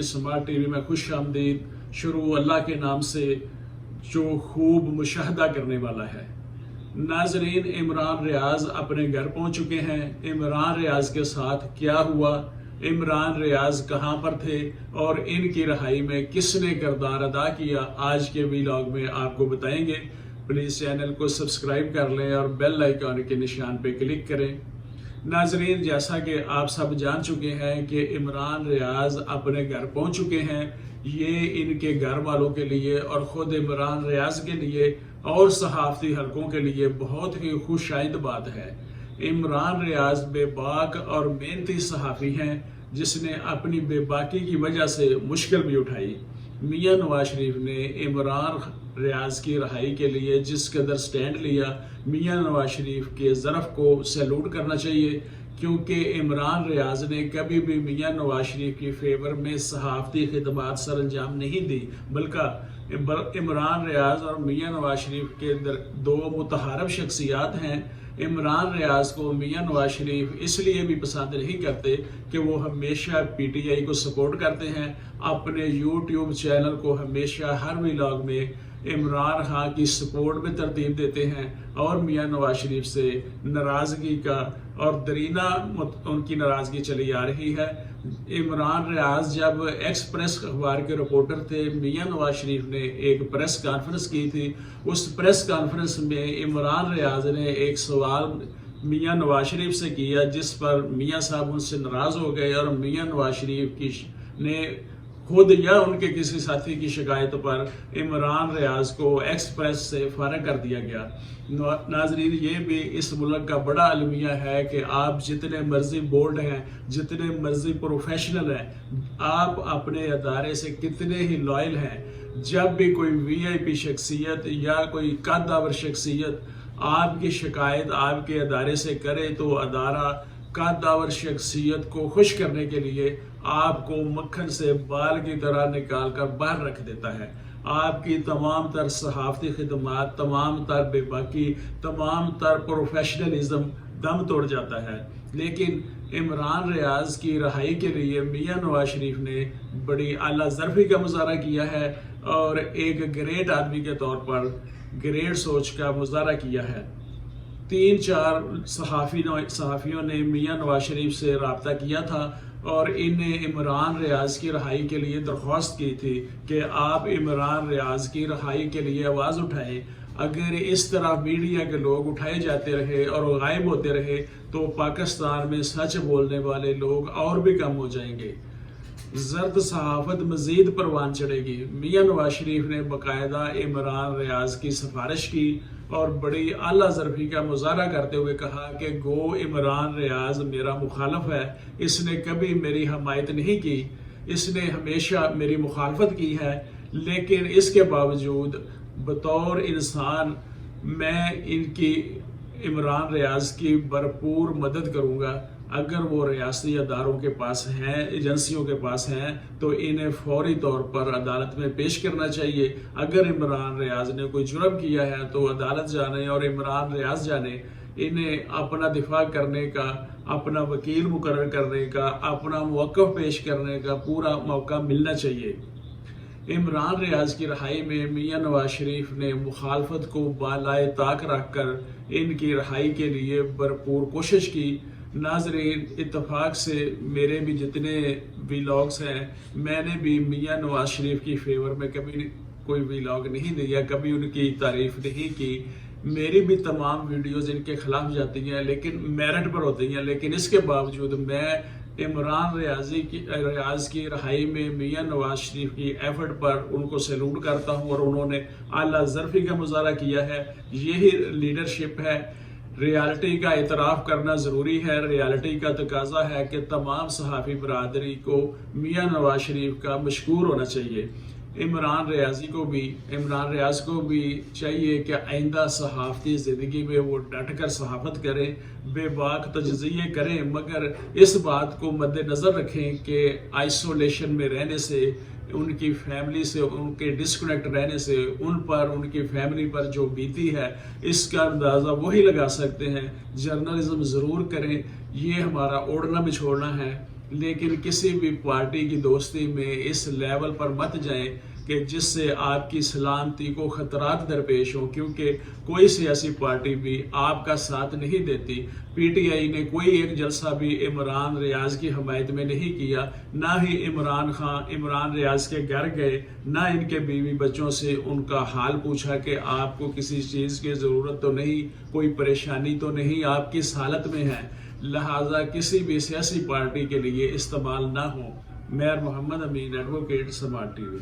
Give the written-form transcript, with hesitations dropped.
ناظرین سماعت T V میں خوش آمدید۔ شروع اللہ کے نام سے جو خوب مشاہدہ کرنے والا ہے۔ ناظرین، عمران ریاض اپنے گھر پہنچ چکے ہیں۔ عمران ریاض کے ساتھ کیا ہوا، عمران ریاض کہاں پر تھے اور ان کی رہائی میں کس نے کردار ادا کیا، آج کے ویلاگ میں آپ کو بتائیں گے۔ پلیز چینل کو سبسکرائب کر لیں اور بیل آئیکن کے نشان پہ کلک کریں۔ ناظرین، جیسا کہ آپ سب جان چکے ہیں کہ عمران ریاض اپنے گھر پہنچ چکے ہیں۔ یہ ان کے گھر والوں کے لیے اور خود عمران ریاض کے لیے اور صحافتی حلقوں کے لیے بہت ہی خوشائند بات ہے۔ عمران ریاض بے باک اور محنتی صحافی ہیں جس نے اپنی بے باکی کی وجہ سے مشکل بھی اٹھائی۔ میاں نواز شریف نے عمران ریاض کی رہائی کے لیے جس قدر سٹینڈ لیا، میاں نواز شریف کے ظرف کو سیلوٹ کرنا چاہیے، کیونکہ عمران ریاض نے کبھی بھی میاں نواز شریف کی فیور میں صحافتی خدمات سر انجام نہیں دی، بلکہ عمران ریاض اور میاں نواز شریف کے دو متحارب شخصیات ہیں۔ عمران ریاض کو میاں نواز شریف اس لیے بھی پسند نہیں کرتے کہ وہ ہمیشہ پی ٹی آئی کو سپورٹ کرتے ہیں، اپنے یوٹیوب چینل کو ہمیشہ ہر ویلاگ میں عمران خان کی سپورٹ میں ترتیب دیتے ہیں اور میاں نواز شریف سے ناراضگی کا اور درینہ ان کی ناراضگی چلی آ رہی ہے۔ عمران ریاض جب ایکسپریس اخبار کے رپورٹر تھے، میاں نواز شریف نے ایک پریس کانفرنس کی تھی۔ اس پریس کانفرنس میں عمران ریاض نے ایک سوال میاں نواز شریف سے کیا جس پر میاں صاحب ان سے ناراض ہو گئے اور میاں نواز شریف نے خود یا ان کے کسی ساتھی کی شکایت پر عمران ریاض کو ایکسپریس سے فارغ کر دیا گیا۔ ناظرین، یہ بھی اس ملک کا بڑا المیہ ہے کہ آپ جتنے مرضی بولڈ ہیں، جتنے مرضی پروفیشنل ہیں، آپ اپنے ادارے سے کتنے ہی لائل ہیں، جب بھی کوئی وی آئی پی شخصیت یا کوئی قدر شخصیت آپ کی شکایت آپ کے ادارے سے کرے تو ادارہ قدر شخصیت کو خوش کرنے کے لیے آپ کو مکھن سے بال کی طرح نکال کر باہر رکھ دیتا ہے۔ آپ کی تمام تر صحافتی خدمات، تمام تر بے باکی، تمام تر پروفیشنلزم دم توڑ جاتا ہے۔ لیکن عمران ریاض کی رہائی کے لیے میاں نواز شریف نے بڑی اعلیٰ ظرفی کا مظاہرہ کیا ہے اور ایک گریٹ آدمی کے طور پر گریٹ سوچ کا مظاہرہ کیا ہے۔ 3-4 صحافیوں نے میاں نواز شریف سے رابطہ کیا تھا اور انہیں عمران ریاض کی رہائی کے لیے درخواست کی تھی کہ آپ عمران ریاض کی رہائی کے لیے آواز اٹھائیں۔ اگر اس طرح میڈیا کے لوگ اٹھائے جاتے رہے اور غائب ہوتے رہے تو پاکستان میں سچ بولنے والے لوگ اور بھی کم ہو جائیں گے، زرد صحافت مزید پروان چڑھے گی۔ میاں نواز شریف نے باقاعدہ عمران ریاض کی سفارش کی اور بڑی اعلیٰ ظرفی کا مظاہرہ کرتے ہوئے کہا کہ گو عمران ریاض میرا مخالف ہے، اس نے کبھی میری حمایت نہیں کی، اس نے ہمیشہ میری مخالفت کی ہے، لیکن اس کے باوجود بطور انسان میں ان کی عمران ریاض کی بھرپور مدد کروں گا۔ اگر وہ ریاستی اداروں کے پاس ہیں، ایجنسیوں کے پاس ہیں تو انہیں فوری طور پر عدالت میں پیش کرنا چاہیے۔ اگر عمران ریاض نے کوئی جرم کیا ہے تو عدالت جانے اور عمران ریاض جانے، انہیں اپنا دفاع کرنے کا، اپنا وکیل مقرر کرنے کا، اپنا موقف پیش کرنے کا پورا موقع ملنا چاہیے۔ عمران ریاض کی رہائی میں میاں نواز شریف نے مخالفت کو بالائے طاق رکھ کر ان کی رہائی کے لیے بھرپور کوشش کی۔ ناظرین، اتفاق سے میرے بھی جتنے ویلاگز ہیں، میں نے بھی میاں نواز شریف کی فیور میں کبھی کوئی ویلاگ نہیں دیا، کبھی ان کی تعریف نہیں کی۔ میری بھی تمام ویڈیوز ان کے خلاف جاتی ہیں لیکن میرٹ پر ہوتی ہیں، لیکن اس کے باوجود میں عمران ریاض کی رہائی میں میاں نواز شریف کی ایفرٹ پر ان کو سیلوٹ کرتا ہوں اور انہوں نے اعلیٰ ظرفی کا مظاہرہ کیا ہے۔ یہی لیڈرشپ ہے۔ ریالٹی کا اعتراف کرنا ضروری ہے۔ ریالٹی کا تقاضا ہے کہ تمام صحافی برادری کو میاں نواز شریف کا مشکور ہونا چاہیے۔ عمران ریاض کو بھی چاہیے کہ آئندہ صحافتی زندگی میں وہ ڈٹ کر صحافت کریں، بے باک تجزیے کریں، مگر اس بات کو مد نظر رکھیں کہ آئسولیشن میں رہنے سے، ان کی فیملی سے، ان کے ڈسکنیکٹ رہنے سے ان کی فیملی پر جو بیتی ہے، اس کا اندازہ وہی لگا سکتے ہیں۔ جرنلزم ضرور کریں، یہ ہمارا اوڑھنا بچھوڑنا ہے۔ لیکن کسی بھی پارٹی کی دوستی میں اس لیول پر مت جائیں کہ جس سے آپ کی سلامتی کو خطرات درپیش ہوں، کیونکہ کوئی سیاسی پارٹی بھی آپ کا ساتھ نہیں دیتی۔ پی ٹی آئی نے کوئی ایک جلسہ بھی عمران ریاض کی حمایت میں نہیں کیا، نہ ہی عمران ریاض کے گھر گئے، نہ ان کے بیوی بچوں سے ان کا حال پوچھا کہ آپ کو کسی چیز کی ضرورت تو نہیں، کوئی پریشانی تو نہیں، آپ کس حالت میں ہیں۔ لہٰذا کسی بھی سیاسی پارٹی کے لیے استعمال نہ ہو۔ میر محمد امین، ایڈوکیٹ، سماج ٹی وی۔